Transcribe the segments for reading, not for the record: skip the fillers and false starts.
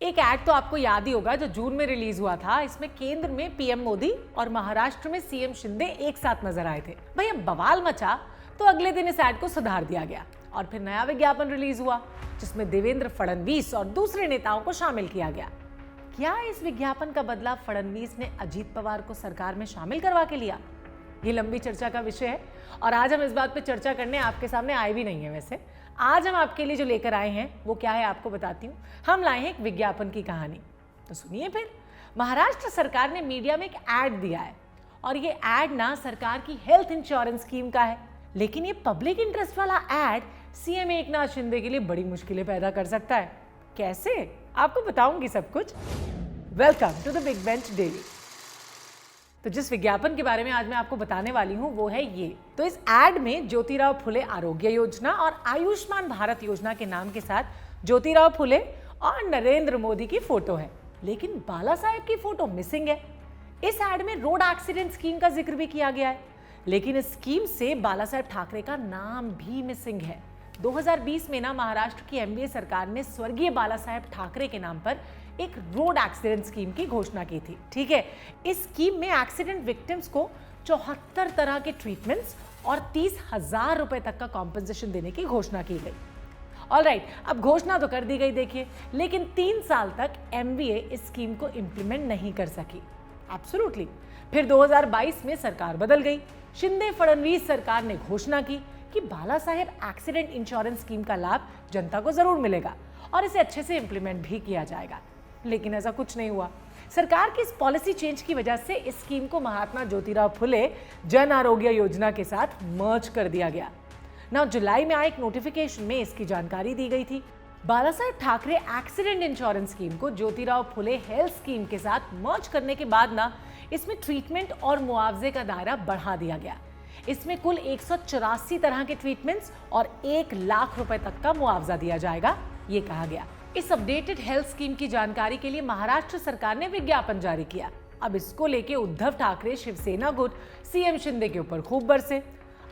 एक ऐड तो आपको याद ही होगा जो जून में रिलीज हुआ था। इसमें केंद्र में पीएम मोदी और महाराष्ट्र में सीएम शिंदे एक साथ नजर आए थे। भैया बवाल मचा तो अगले दिन इस ऐड को सुधार दिया गया और फिर नया विज्ञापन रिलीज हुआ जिसमें देवेंद्र फडणवीस और दूसरे नेताओं को शामिल किया गया। क्या इस विज्ञापन का बदला फडणवीस ने अजीत पवार को सरकार में शामिल करवा के लिया? ये लंबी चर्चा का विषय है और आज हम इस बात पे चर्चा करने आपके सामने आए भी नहीं है। वैसे आज हम आपके लिए जो लेकर आए हैं वो क्या है आपको बताती हूँ। हम लाए हैं एक विज्ञापन की कहानी, तो सुनिए फिर। महाराष्ट्र सरकार ने मीडिया में एक ऐड दिया है और ये ऐड ना सरकार की हेल्थ इंश्योरेंस स्कीम का है, लेकिन ये पब्लिक इंटरेस्ट वाला ऐड सीएम एकनाथ शिंदे के लिए बड़ी मुश्किलें पैदा कर सकता है। कैसे, आपको बताऊंगी सब कुछ। Welcome to the big bench daily. तो जिस विज्ञापन के बारे में आज मैं आपको बताने वाली हूं वो है ये। तो इस ऐड में ज्योतिराव फुले आरोग्य योजना और आयुष्मान भारत योजना के नाम के साथ ज्योतिराव फुले और नरेंद्र मोदी की फोटो है, लेकिन बाला साहेब की फोटो मिसिंग है। इस ऐड में रोड एक्सीडेंट स्कीम का जिक्र भी किया गया है, लेकिन इस स्कीम से बाला साहेब ठाकरे का नाम भी मिसिंग है। 2020 में ना महाराष्ट्र की एमडीए सरकार ने स्वर्गीय बाला साहेब ठाकरे के नाम पर एक रोड एक्सीडेंट स्कीम की घोषणा की थी। ठीक है, इस स्कीम में एक्सीडेंट विक्टिम्स को 74 तरह के ट्रीटमेंट्स और 30,000 रुपए तक का कॉम्पेंसेशन देने की घोषणा की गई। ऑलराइट, अब घोषणा तो कर दी गई देखिए, लेकिन 3 साल तक एमबीए इस स्कीम को इंप्लीमेंट नहीं कर सकी। एब्सोल्युटली। फिर 2022 में सरकार बदल गई। शिंदे फडणवीस सरकार ने घोषणा की कि बाला साहेब एक्सीडेंट इंश्योरेंस स्कीम का लाभ जनता को जरूर मिलेगा और इसे अच्छे से इंप्लीमेंट भी किया जाएगा, लेकिन ऐसा कुछ नहीं हुआ। सरकार की इस पॉलिसी चेंज की वजह से इस स्कीम को महात्मा ज्योतिराव फुले जन आरोग्य योजना के साथ मर्ज कर दिया गया। ना जुलाई में आए एक नोटिफिकेशन में इसकी जानकारी दी गई थी। बाला साहेब ठाकरे एक्सीडेंट इंश्योरेंस स्कीम को ज्योतिराव फुले हेल्थ स्कीम के साथ मर्ज करने के बाद ना इसमें ट्रीटमेंट और मुआवजे का दायरा बढ़ा दिया गया। इसमें कुल 184 तरह के ट्रीटमेंट्स और 1 लाख रुपए तक का मुआवजा दिया जाएगा, ये कहा गया। इस अपडेटेड हेल्थ स्कीम की जानकारी के लिए महाराष्ट्र सरकार ने विज्ञापन जारी किया। अब इसको लेके उद्धव ठाकरे शिवसेना गुट सीएम शिंदे के ऊपर खूब बरसे।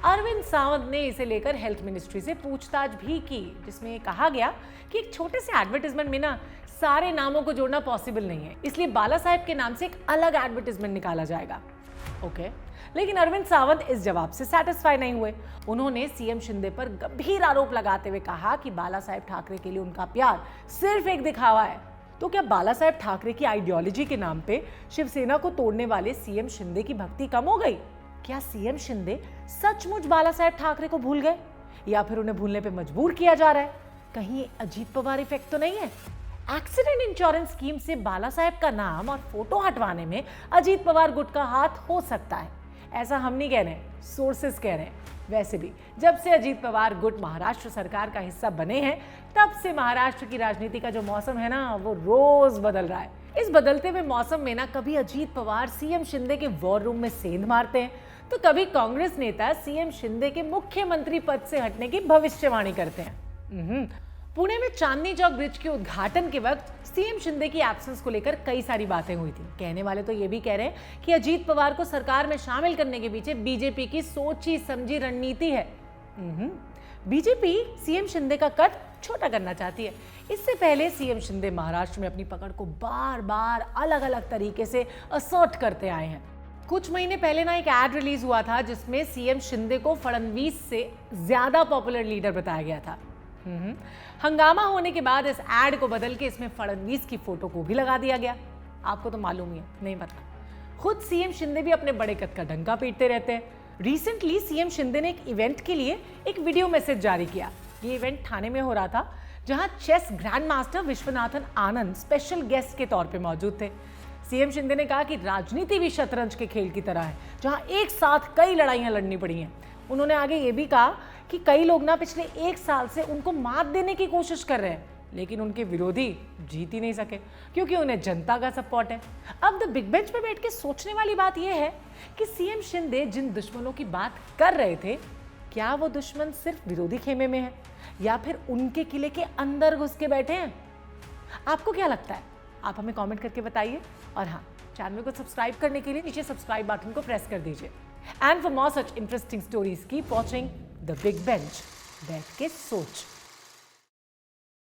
अरविंद सावंत ने इसे लेकर हेल्थ मिनिस्ट्री से पूछताछ भी की, जिसमें कहा गया कि एक छोटे से एडवर्टाइजमेंट में ना सारे नामों को जोड़ना पॉसिबल नहीं है, इसलिए बाला साहेब के नाम से एक अलग एडवर्टाइजमेंट निकाला जाएगा। ओके, लेकिन अरविंद सावंत इस जवाब से सेटिस्फाई नहीं हुए। उन्होंने सीएम शिंदे पर गंभीर आरोप लगाते हुए कहा कि बाला साहेब ठाकरे के लिए उनका प्यार सिर्फ एक दिखावा है। तो क्या बाला साहेब ठाकरे की आइडियोलॉजी के नाम पे शिवसेना को तोड़ने वाले सीएम शिंदे की भक्ति कम हो गई? क्या सीएम शिंदे सचमुच बाला साहेब ठाकरे को भूल गए या फिर उन्हें भूलने पे मजबूर किया जा रहा है? कहीं अजीत पवार इफेक्ट तो नहीं है? एक्सीडेंट इंश्योरेंस स्कीम से बाला साहेब का नाम और फोटो हटवाने में अजीत पवार गुट का हाथ हो सकता है, ऐसा हम नहीं कह रहे, सोर्सेस कह रहे हैं। वैसे भी जब से अजीत पवार गुट महाराष्ट्र सरकार का हिस्सा बने हैं तब से महाराष्ट्र की राजनीति का जो मौसम है ना वो रोज बदल रहा है। इस बदलते हुए मौसम में ना कभी अजीत पवार सीएम शिंदे के वॉर रूम में सेंध मारते हैं तो कभी कांग्रेस नेता सीएम शिंदे के मुख्यमंत्री पद से हटने की भविष्यवाणी करते हैं। पुणे में चांदनी चौक ब्रिज के उद्घाटन के वक्त सीएम शिंदे की एब्सेंस को लेकर कई सारी बातें हुई थी। कहने वाले तो ये भी कह रहे हैं कि अजीत पवार को सरकार में शामिल करने के पीछे बीजेपी की सोची समझी रणनीति है। बीजेपी सीएम शिंदे का कद छोटा करना चाहती है। इससे पहले सीएम शिंदे महाराष्ट्र में अपनी पकड़ को बार बार अलग अलग तरीके से असर्ट करते आए हैं। कुछ महीने पहले ना एक ऐड रिलीज हुआ था जिसमें सीएम शिंदे को फडणवीस से ज्यादा पॉपुलर लीडर बताया गया था। हंगामा होने के बाद इस ऐड को बदल के इसमें फडणवीस की फोटो को भी लगा दिया गया। आपको तो मालूम ही है, नहीं पता? खुद सीएम शिंदे भी अपने बड़े कद का डंका पीटते रहते हैं। रिसेंटली सीएम शिंदे ने एक इवेंट के लिए एक वीडियो मैसेज जारी किया। ये इवेंट ठाणे में हो रहा था, जहां chess grand master Viswanathan Anand special guest के तौर पे मौजूद थे। सीएम शिंदे ने कहा कि राजनीति भी शतरंज के खेल की तरह है, जहां एक साथ कई लड़ाइयां लड़नी पड़ी हैं। उन्होंने आगे ये भी कहा कि कई लोग ना पिछले 1 साल से उनको मात देने की कोशिश कर रहे हैं, लेकिन उनके विरोधी जीत ही नहीं सके क्योंकि उन्हें जनता का सपोर्ट है। अब द बिग बेंच पे बैठ के सोचने वाली बात यह है कि सीएम शिंदे जिन दुश्मनों की बात कर रहे थे, क्या वो दुश्मन सिर्फ विरोधी खेमे में है या फिर उनके किले के अंदर घुस के बैठे हैं? आपको क्या लगता है? आप हमें कमेंट करके बताइए। और हाँ, चैनल को सब्सक्राइब करने के लिए नीचे सब्सक्राइब बटन को प्रेस कर दीजिए। And for more such interesting stories, keep watching The Big Bench. बैठ के सोच।